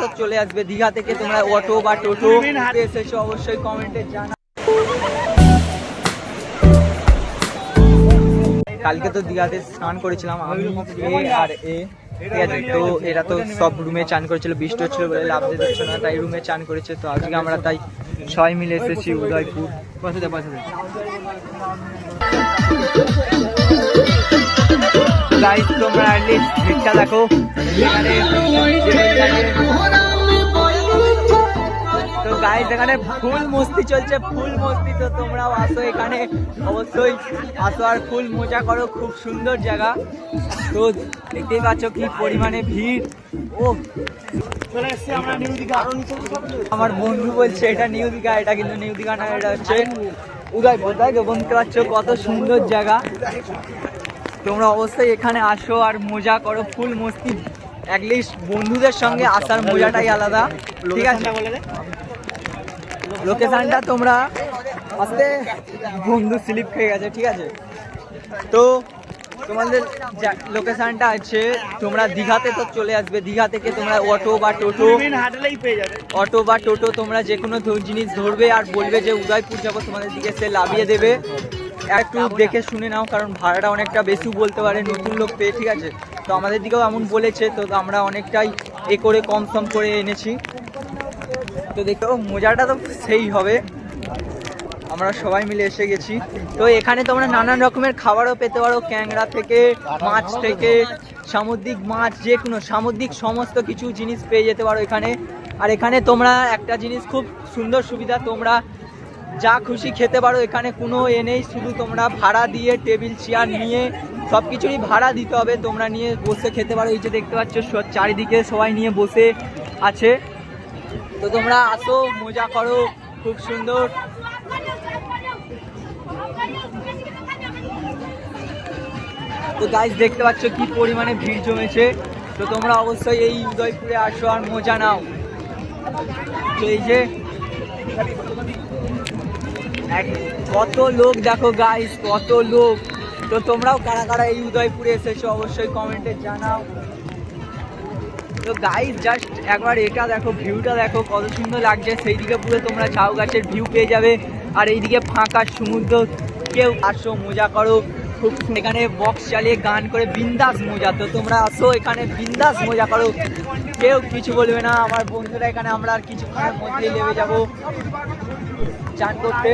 তো চলে আসবে দীঘা থেকে। তোমরা অটো বা টোটো এসেছো অবশ্যই কমেন্টে জানা। কালকে তো দীঘাতে স্নান করেছিলাম আমি আর ঠিক আছে। তো এরা তো সব রুমে চান করেছিল, বৃষ্টি হচ্ছিল বলে লাভ দিচ্ছে না, তাই রুমে চান করেছে। তো আজকে আমরা তাই সবাই মিলে এসেছি উদয়পুর। গাইস তোমরা অ্যাটলিস্ট ভিড়টা দেখো, তো গাইস এখানে ফুল মস্তি চলছে, ফুল মস্তি। তো তোমরাও আসো এখানে, অবশ্যই আসো আর ফুল মজা করো, খুব সুন্দর জায়গা। তো দেখতেই পাচ্ছ কি পরিমাণে ভিড়। ও চলে এসেছি আমরা নিউ দীঘা। আমার বন্ধু বলছে এটা নিউ দীঘা, এটা কিন্তু নিউ দীঘা না, এটা হচ্ছে উদয়পুর। তাই তো বুঝতে পারছো কত সুন্দর জায়গা। তোমরা অবশ্যই এখানে আসো আর মজা করো, ফুল মস্তি। অ্যাটলিস্ট বন্ধুদের সঙ্গে আসার মজাটাই আলাদা, ঠিক আছে। লোকেশনটা তোমরা আসতে, বন্ধু স্লিপ খেয়ে গেছে, ঠিক আছে। তো তোমাদের লোকেশনটা আছে, তোমরা দীঘাতে তো চলে আসবে। দীঘা থেকে তোমরা অটো বা টোটো তোমরা যে কোনো জিনিস ধরবে আর বলবে যে উদয়পুর যাবো, তোমাদের দিকে সে লাভিয়ে দেবে। একটু দেখে শুনে নাও, কারণ ভাড়াটা অনেকটা বেশি বলতে পারে নতুন লোক পেয়ে, ঠিক আছে। তো আমাদের দিকেও এমন বলেছে, তো আমরা অনেকটাই করে কম সম করে এনেছি। তো দেখো মজাটা তো সেই হবে। আমরা সবাই মিলে এসে গেছি। তো এখানে তোমরা নানান রকমের খাবারও পেতে পারো, ক্যাংড়া থেকে মাছ থেকে সামুদ্রিক মাছ, যে কোনো সামুদ্রিক সমস্ত কিছু জিনিস পেয়ে যেতে পারো এখানে। আর এখানে তোমরা একটা জিনিস খুব সুন্দর সুবিধা, তোমরা যা খুশি খেতে পারো, এখানে কোনো নেই। শুধু তোমরা ভাড়া দিয়ে টেবিল চেয়ার নিয়ে সব কিছুরই ভাড়া দিতে হবে, তোমরা নিয়ে বসে খেতে পারো। এই যে দেখতে পাচ্ছ চারিদিকে সবাই নিয়ে বসে আছে। তো তোমরা আসো, মজা করো, খুব সুন্দর। তো গাইস দেখতে পাচ্ছ কি পরিমাণে ভিড় জমেছে। তো তোমরা অবশ্যই এই উদয়পুরে আসো আর মজা নাও। তো এই যে কত লোক দেখো গাইস, কত লোক। তো তোমরাও কারা কারা এই উদয়পুরে এসেছো অবশ্যই কমেন্টে জানাও। তো গাইস জাস্ট একবার এটা দেখো, ভিউটা দেখো কত সুন্দর লাগছে। সেই দিকে পুরো তোমরা ঝাউ গাছের ভিউ পেয়ে যাবে, আর এইদিকে ফাঁকা সমুদ্র। কেউ আসো মজা করো, খুব এখানে বক্স চালিয়ে গান করে বিন্দাস মজা। তো তোমরা আসো এখানে বিন্দাস মজা করো, কেউ কিছু বলবে না। আমার বন্ধুরা এখানে, আমরা আর কিছুক্ষণের মধ্যেই নেমে যাব চান করতে।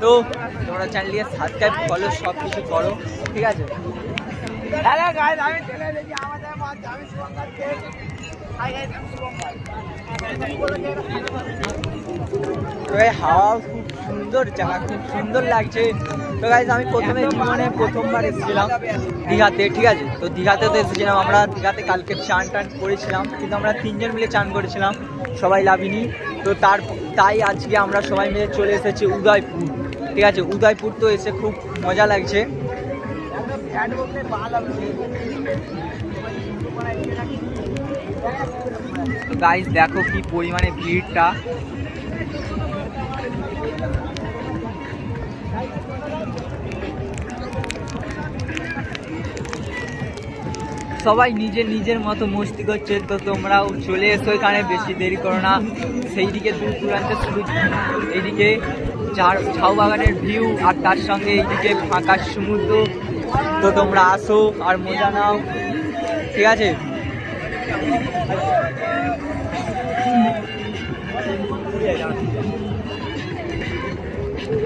তো তোমরা চ্যানেলকে সাবস্ক্রাইব ফলো সব কিছু করো, ঠিক আছে। হাওয়া খুব সুন্দর, জায়গা খুব সুন্দর লাগছে। তো গাইজ আমি প্রথমে জীবনে প্রথমবার এসেছিলাম দীঘাতে, ঠিক আছে। তো দীঘাতে তো এসেছিলাম আমরা, দীঘাতে কালকে চান টান করেছিলাম, কিন্তু আমরা 3 জন মিলে চান করেছিলাম, সবাই লাভিনি। তো তাই আজকে আমরা সবাই মিলে চলে এসেছি উদয়পুর, ঠিক আছে। উদয়পুর তো এসে খুব মজা লাগছে। গাইস দেখো কি পরিমাণে ভিড়টা। সবাই নিজের মতো মস্তি করছে। তো তোমরাও চলে এসো এখানে, বেশি দেরি করো না। সেই দিকে দূর দূরান্তে শুধু এইদিকে ঝাউ বাগানের ভিউ, আর তার সঙ্গে এইদিকে ফাঁকা সমুদ্র। তো তোমরা আসো আর মজা নাও, ঠিক আছে।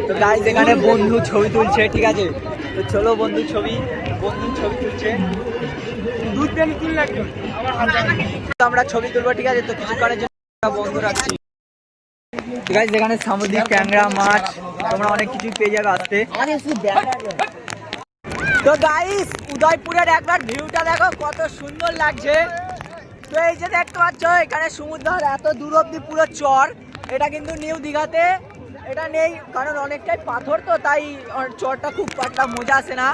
তো গাইস এখানে বন্ধু ছবি তুলছে, ঠিক আছে। তো চলো বন্ধু ছবি তুলছে, আমরা ছবি তুলবো, ঠিক আছে। তো কিছুক্ষণের জন্য বন্ধু রাখছি। গাইস এখানে সামুদ্রিক ক্যাংড়া মাছ তোমরা অনেক কিছুই পেয়ে যাবে আসতে। তো গাইস উদয়পুরের একবার ভিউটা দেখো কত সুন্দর লাগছে। তো এই যে দেখতে পাচ্ছ এখানে সমুদ্র, এত দূর অব্দি পুরো চর। এটা কিন্তু নিউ দীঘাতে এটা নেই, কারণ অনেকটাই পাথর, তো তাই চরটা খুব একটা মজা আসে না।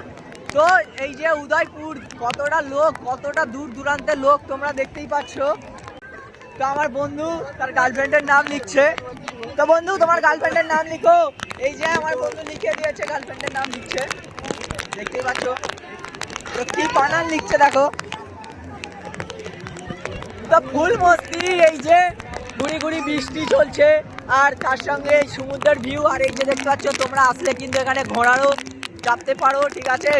তো এই যে উদয়পুর, কতটা লোক, কতটা দূর দূরান্তের লোক তোমরা দেখতেই পাচ্ছ। তো আমার বন্ধু তার গার্লফ্রেন্ডের নাম লিখছে। তো বন্ধু তোমার গার্লফ্রেন্ডের নাম লিখো। এই যে আমার বন্ধু লিখে দিয়েছে, গার্লফ্রেন্ডের নাম লিখছে, দেখতেই পাচ্ছ। তো কি বানান লিখছে দেখো। তো ফুল মস্তি, এই যে গুড়ি গুড়ি বৃষ্টি চলছে আর তার সঙ্গে এই সমুদ্রের ভিউ। আর এই যে দেখতে পাচ্ছ, তোমরা আসলে কিন্তু এখানে ঘোড়ারও চাপতে পারো, ঠিক আছে?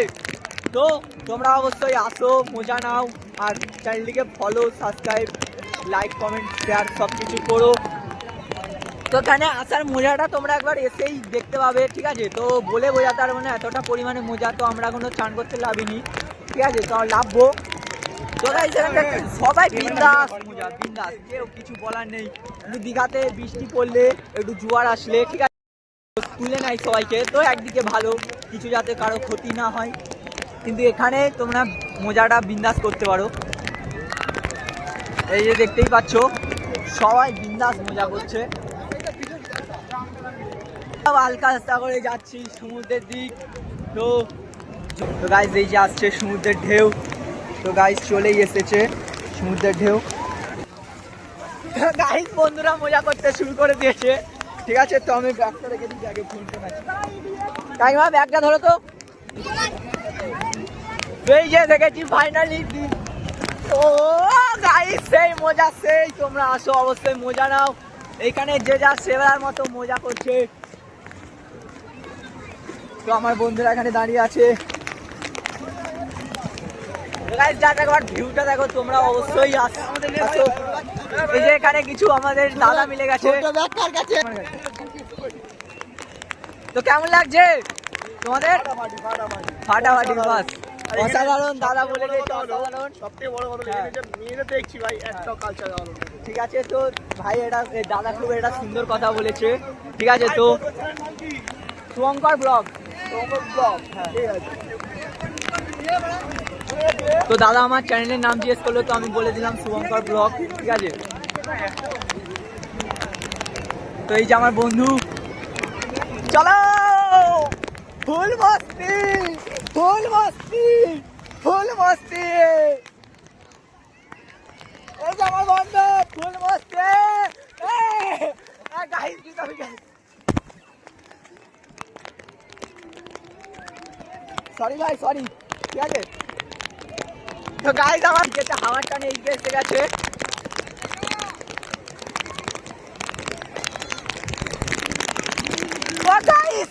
তো তোমরা অবশ্যই আসো, মজা নাও, আর চ্যানেলটিকে follow, subscribe, like, comment, share সব কিছু করো। তো এখানে আসার মজাটা তোমরা একবার এসেই দেখতে পাবে, ঠিক আছে? তো বলে বোঝাতে পারবো না এতটা পরিমাণে মজা। তো আমরা কোনো চান করতে লাভিনি, ঠিক আছে? তো লাভবো। তো সবাই বিন্দাস, মজা বিন্দাস, কেউ কিছু বলার নেই। কিন্তু দীঘাতে বৃষ্টি পড়লে, একটু জোয়ার আসলে, ঠিক আছে, তুলে নেয় সবাইকে। তো একদিকে ভালো, কিছু যাতে কারো ক্ষতি না হয়। কিন্তু এখানে তোমরা মজাটা বিন্দাস করতে পারো। এই যে দেখতেই পাচ্ছ, সবাই বিন্দাস মজা করছে। হালকা রাস্তা করে যাচ্ছি সমুদ্রের দিক। তো গাইস, এই যে আসছে সমুদ্রের ঢেউ। তো গাইস চলেই এসেছে সমুদ্রের ঢেউ। গাইস বন্ধুরা মজা করতে শুরু করে দিয়েছে, ঠিক আছে? তো আমি ব্যাগটা রেখে দিই, আগে ফোনটা নাচ্ছি। কাকিমা ব্যাগটা ধরো তো। এই যে দেখেছি ফাইনালি। ও গাইস, সেই মজা, সেই তোমরা আসো, অবশ্যই মজা নাও। এইখানে যে যা সেবার মতো মজা করছে। তো আমার বন্ধুরা এখানে দাঁড়িয়ে আছে। একবার ভিউটা দেখো, তোমরা অবশ্যই আসো। এই যে এখানে কিছু আমাদের দাদা মিলে গেছে। তো কেমন লাগছে তোমাদের? ফাটাফাটি বাস, অসাধারণ দাদা বলে দিয়েছে, অসাধারণ। সবথেকে বড় কথা মেয়েদের দেখছি ভাই, একটা কালচার ভালো, ঠিক আছে? তো ভাই এটা দাদা খুব এটা সুন্দর কথা বলেছে, ঠিক আছে? তো শুভঙ্কর ব্লগ, হ্যাঁ। তো দাদা আমার চ্যানেলের নাম জিজ্ঞেস করলো, তো আমি বলে দিলাম শুভঙ্কর ব্লগ, ঠিক আছে? তো এই যে আমার বন্ধু, চলো ফুল মস্তি, ফুল মস্তি, ফুল মস্তি। এই যে আমার বন্ধু, ফুল মস্তি। সরি ভাই, সরি, ঠিক আছে? তো গাইস আমার যেটা হাওয়ার টানে এইদিকে এসে গেছে।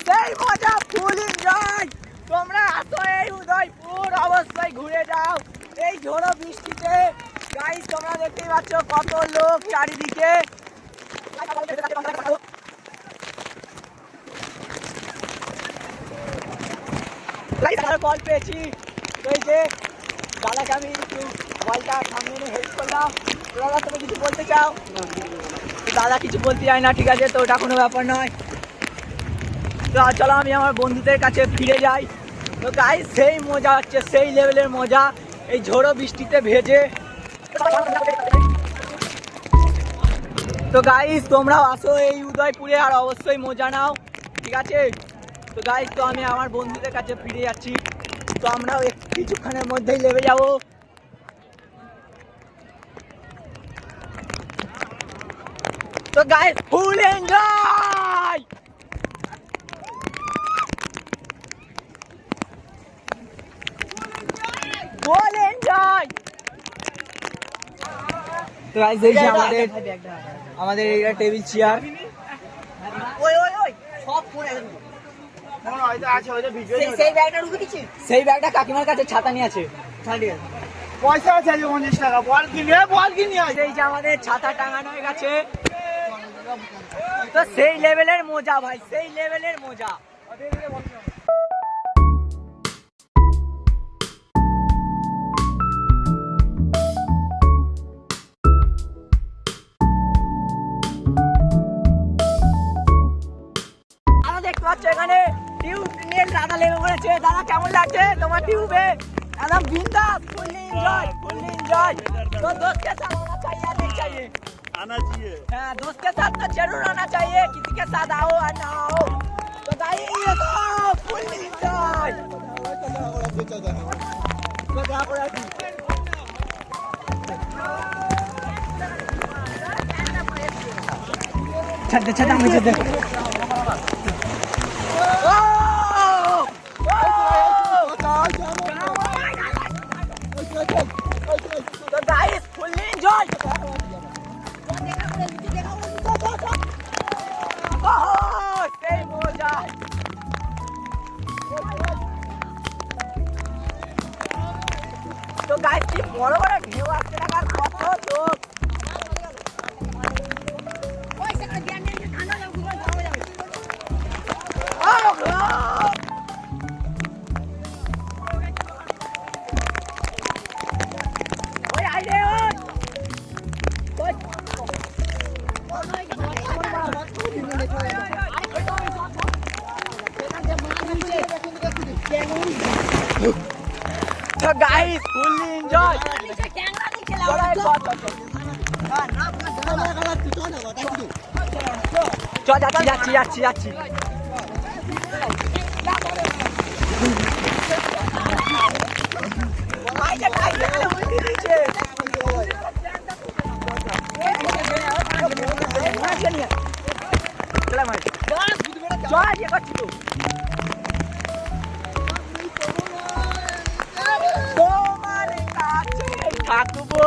সেই মজা, ফুল এনজয়। তোমরা আসো এই উদয়পুর, অবশ্যই ঘুরে যাও এই ঝড়ো বৃষ্টিতে। গাইস তোমরা দেখতেই পাচ্ছ কত লোক চারিদিকে। কল পেয়েছি, তো এই যে দাদাকে আমি একটু বলটা সামনে এনে হেল্প করলাম। দাদা তুমি কিছু বলতে চাও? দাদা কিছু বলতে চায় না, ঠিক আছে? তো ওটা কোনো ব্যাপার নয়। তো চলো আমি আমার বন্ধুদের কাছে ফিরে যাই। তো গাইস সেই মজা হচ্ছে, সেই লেভেলের মজা এই ঝড়ো বৃষ্টিতে ভেজে। তো গাইস তোমরাও আসো এই উদয়পুরে, আর অবশ্যই মজা নাও, ঠিক আছে? তো গাইস তো আমি আমার বন্ধুদের কাছে ফিরে যাচ্ছি। তো আমরাও কিছুক্ষণের মধ্যেই লেবে যাব। তো guys full enjoy, full enjoy. তো গাইস এই যে আমাদের এইটা টেবিল চেয়ার। ওই ওই ওই সব পড়ে গেল। সেই ব্যাগটা কাকিমার কাছে ছাতা নিয়ে আছে, পয়সা আছে 50 টাকা, বল কিনে আছে। এই যে আমাদের ছাতা টাঙানো হয়ে গেছে। তো সেই লেভেলের মজা ভাই, সেই লেভেলের মজা। দেখতে পাচ্ছ এখানে টিউব নিয়ে দাদা লেগে পড়েছে। দাদা কেমন লাগছে তোমার টিউবে? एकदम बिंदास, फुल एंजॉय, फुल एंजॉय। तो दोस्त के साथ आना चाहिए या नहीं चाहिए? आना चाहिए। हाँ दोस्त के साथ तो जरूर आना चाहिए, किसी के साथ आओ या ना आओ। तो गाइस फुल एंजॉय। छड्डे मुझे दे। So guys, full enjoy. So guys, fully enjoy. চল যাচ্ছি থাকবো।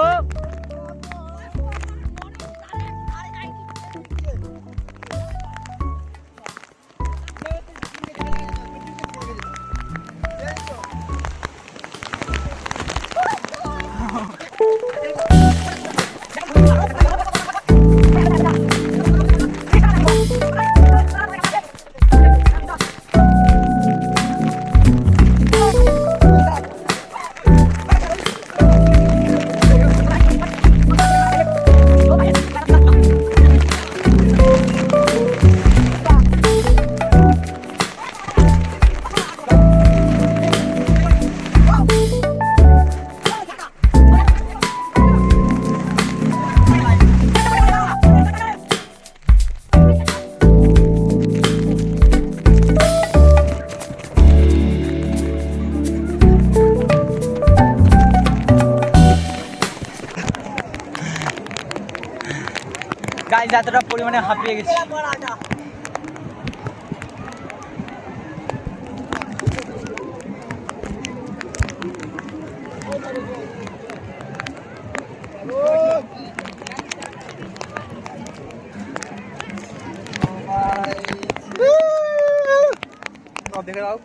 গাইস এতটা পরিমাণে হাঁপিয়ে গেছি। দেখে দাও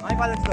আমি পালাচ্ছি।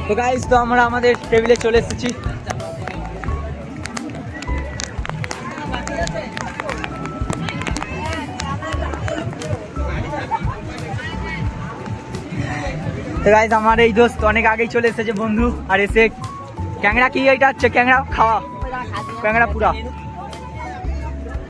তো গাইস তো আমরা আমাদের টেবিলে চলে এসেছি। তো গাইস আমার এই দোস্ত অনেক আগেই চলে এসেছে বন্ধু, আর এসে ক্যাংড়া কি এটা হচ্ছে ক্যাংড়া খাওয়া, ক্যাংড়া পুরা